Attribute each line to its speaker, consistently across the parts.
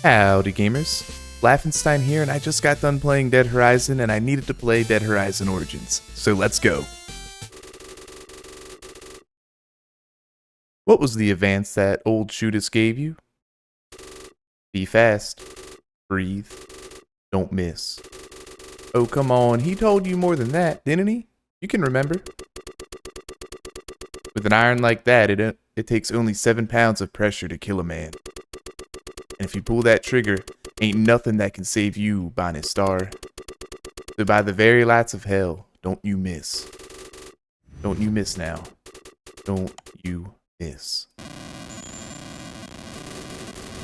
Speaker 1: Howdy gamers, Laffenstein here, and I just got done playing Dead Horizon and I needed to play Dead Horizon Origins, so let's go. What was the advance that old Shootist gave you? Be fast, breathe, don't miss. Oh come on, he told you more than that, didn't he? You can remember. With an iron like that, it takes only 7 pounds of pressure to kill a man. And if you pull that trigger, ain't nothing that can save you, Bonnet Star. So by the very lights of hell, don't you miss. Don't you miss now. Don't you miss.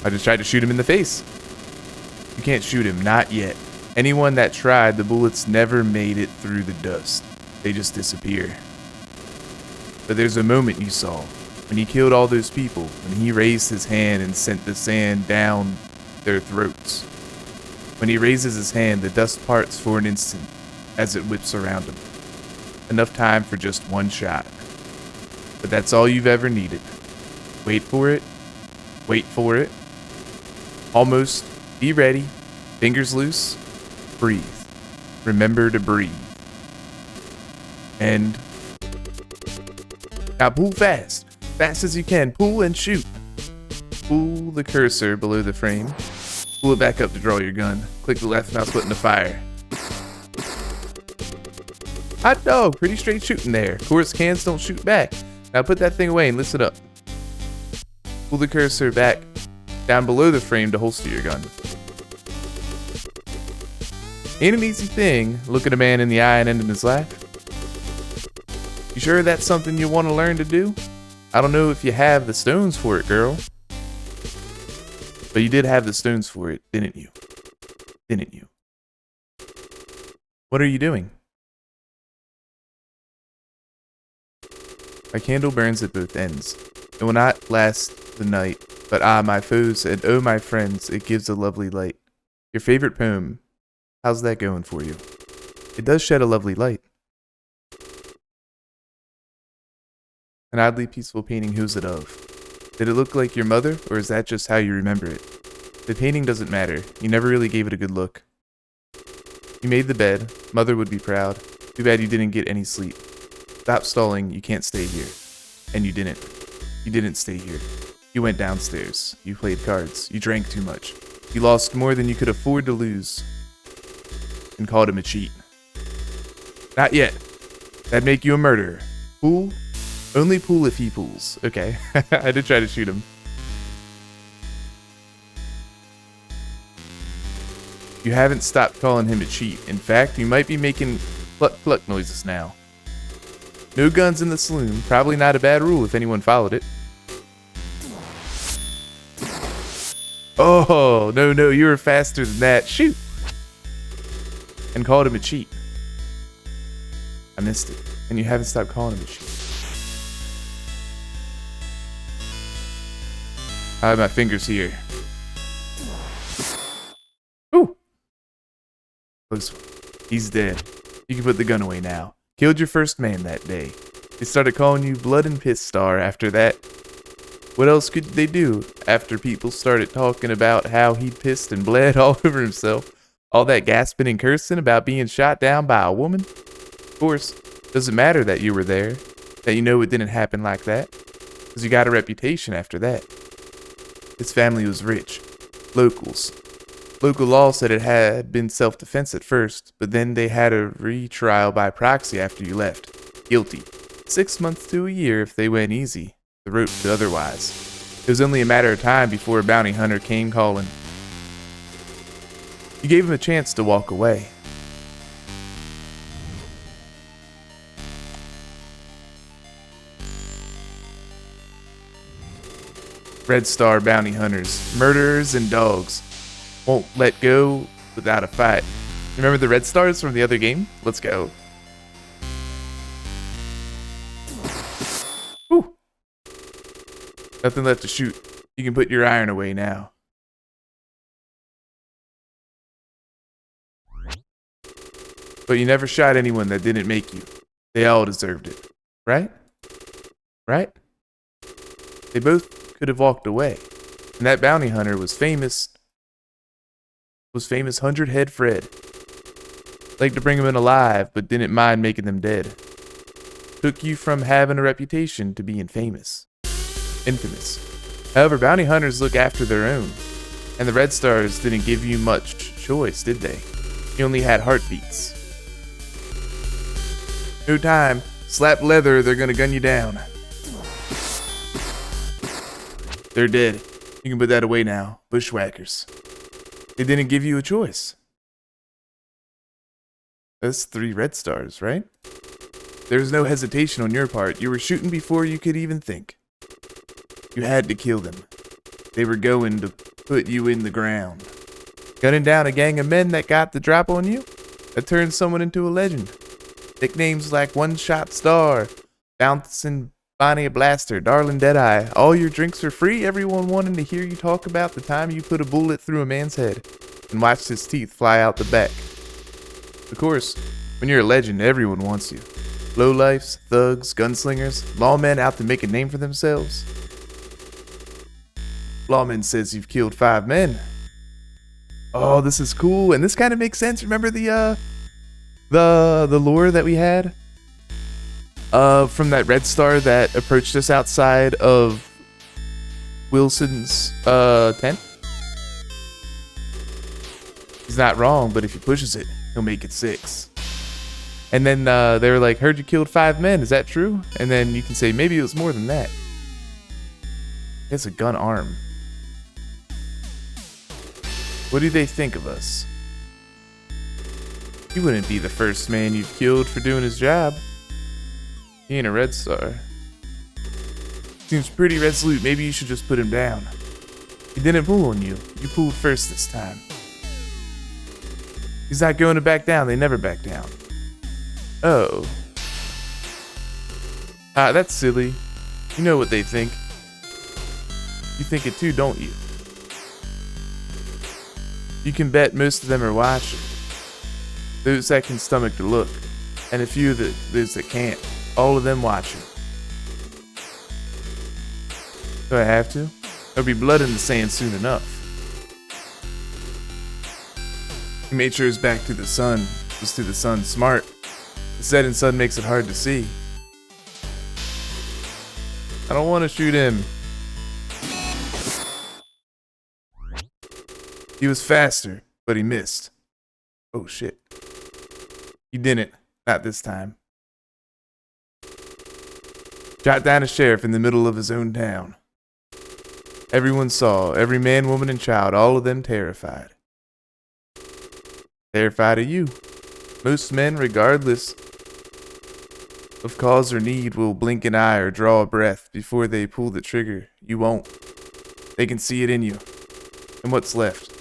Speaker 1: I just tried to shoot him in the face. You can't shoot him, not yet. Anyone that tried, the bullets never made it through the dust. They just disappear. But there's a moment you saw. When he killed all those people, when he raised his hand and sent the sand down their throats. When he raises his hand, the dust parts for an instant as it whips around him. Enough time for just one shot. But that's all you've ever needed. Wait for it. Wait for it. Almost. Be ready. Fingers loose. Breathe. Remember to breathe. And now pull fast. Fast as you can. Pull and shoot. Pull the cursor below the frame. Pull it back up to draw your gun. Click the left mouse button to fire. Hot dog. Pretty straight shooting there. Of course, cans don't shoot back. Now put that thing away and listen up. Pull the cursor back down below the frame to holster your gun. Ain't an easy thing looking a man in the eye and ending his life. You sure that's something you want to learn to do? I don't know if you have the stones for it, girl. But you did have the stones for it, didn't you? Didn't you? What are you doing? My candle burns at both ends. It will not last the night, but ah, my foes, and oh, my friends, it gives a lovely light. Your favorite poem, how's that going for you? It does shed a lovely light. An oddly peaceful painting, who's it of? Did it look like your mother, or is that just how you remember it? The painting doesn't matter. You never really gave it a good look. You made the bed. Mother would be proud. Too bad you didn't get any sleep. Stop stalling. You can't stay here. And you didn't. You didn't stay here. You went downstairs. You played cards. You drank too much. You lost more than you could afford to lose. And called him a cheat. Not yet. That'd make you a murderer. Fool? Only pool if he pools. Okay. I did try to shoot him. You haven't stopped calling him a cheat. In fact, you might be making cluck cluck noises now. No guns in the saloon. Probably not a bad rule if anyone followed it. Oh, no, you were faster than that. Shoot! And called him a cheat. I missed it. And you haven't stopped calling him a cheat. I have my fingers here. Ooh! Close one. He's dead. You can put the gun away now. Killed your first man that day. They started calling you Blood and Piss Star after that. What else could they do after people started talking about how he pissed and bled all over himself? All that gasping and cursing about being shot down by a woman? Of course, doesn't matter that you were there, that you know it didn't happen like that, because you got a reputation after that. His family was rich. Locals. Local law said it had been self-defense at first, but then they had a retrial by proxy after you left. Guilty. 6 months to a year if they went easy. The rope to otherwise. It was only a matter of time before a bounty hunter came calling. You gave him a chance to walk away. Red Star bounty hunters, murderers, and dogs won't let go without a fight. Remember the Red Stars from the other game? Let's go. Whew. Nothing left to shoot. You can put your iron away now. But you never shot anyone that didn't make you. They all deserved it. Right? Right? They both could have walked away. And that bounty hunter was famous was famous 100-head Fred. Liked to bring them in alive, but didn't mind making them dead. Took you from having a reputation to being infamous. However, bounty hunters look after their own, and the Red Stars didn't give you much choice, did they? You only had heartbeats. No time. Slap leather, they're gonna gun you down. They're dead. You can put that away now. Bushwhackers. They didn't give you a choice. That's 3 Red Stars, right? There was no hesitation on your part. You were shooting before you could even think. You had to kill them. They were going to put you in the ground. Gunning down a gang of men that got the drop on you? That turned someone into a legend. Nicknames like One Shot Star, Bouncing Bonnie Blaster, Darling Deadeye. All your drinks are free. Everyone wanting to hear you talk about the time you put a bullet through a man's head and watched his teeth fly out the back. Of course, when you're a legend, everyone wants you. Lowlifes, thugs, gunslingers, lawmen out to make a name for themselves. Lawman says you've killed 5 men. Oh, this is cool, and this kind of makes sense. Remember the lure that we had? From that Red Star that approached us outside of Wilson's tent? He's not wrong, but if he pushes it, he'll make it 6. And then they were like, heard you killed 5 men, is that true? And then you can say, maybe it was more than that. It's a gun arm. What do they think of us? He wouldn't be the first man you've killed for doing his job. He ain't a Red Star. Seems pretty resolute. Maybe you should just put him down. He didn't pull on you. You pulled first this time. He's not going to back down. They never back down. Oh. That's silly. You know what they think. You think it too, don't you? You can bet most of them are watching. Those that can stomach the look. And a few of those that can't. All of them watching. Do I have to? There'll be blood in the sand soon enough. He made sure his back to the sun was to the sun smart. The setting sun makes it hard to see. I don't want to shoot him. He was faster, but he missed. Oh shit. He didn't. Not this time. Shot down a sheriff in the middle of his own town. Everyone saw, every man, woman, and child, all of them terrified. Terrified of you. Most men, regardless of cause or need, will blink an eye or draw a breath before they pull the trigger. You won't. They can see it in you. And what's left?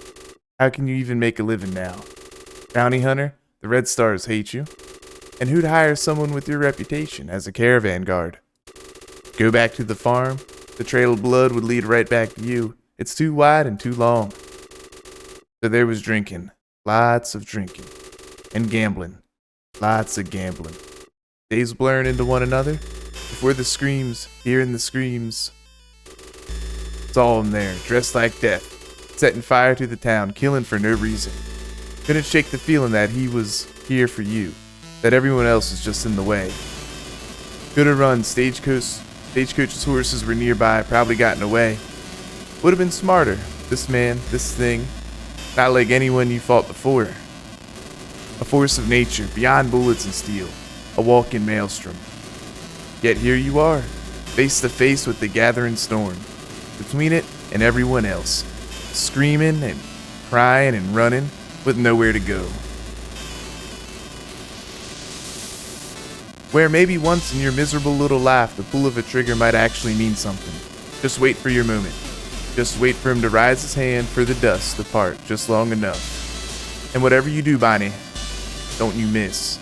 Speaker 1: How can you even make a living now? Bounty hunter, the Red Stars hate you. And who'd hire someone with your reputation as a caravan guard? Go back to the farm, the trail of blood would lead right back to you. It's too wide and too long. So there was drinking, lots of drinking, and gambling, lots of gambling. Days blurring into one another, before the screams, hearing the screams. Saw him there, dressed like death, setting fire to the town, killing for no reason. Couldn't shake the feeling that he was here for you, that everyone else was just in the way. Could have run. Stagecoach's horses were nearby, probably gotten away. Would have been smarter. This man, this thing, not like anyone you fought before. A force of nature, beyond bullets and steel, a walk-in maelstrom. Yet here you are, face to face with the gathering storm. Between it and everyone else, screaming and crying and running with nowhere to go. Where maybe once in your miserable little life the pull of a trigger might actually mean something. Just wait for your moment. Just wait for him to rise his hand for the dust to part just long enough. And whatever you do, Bonnie, don't you miss.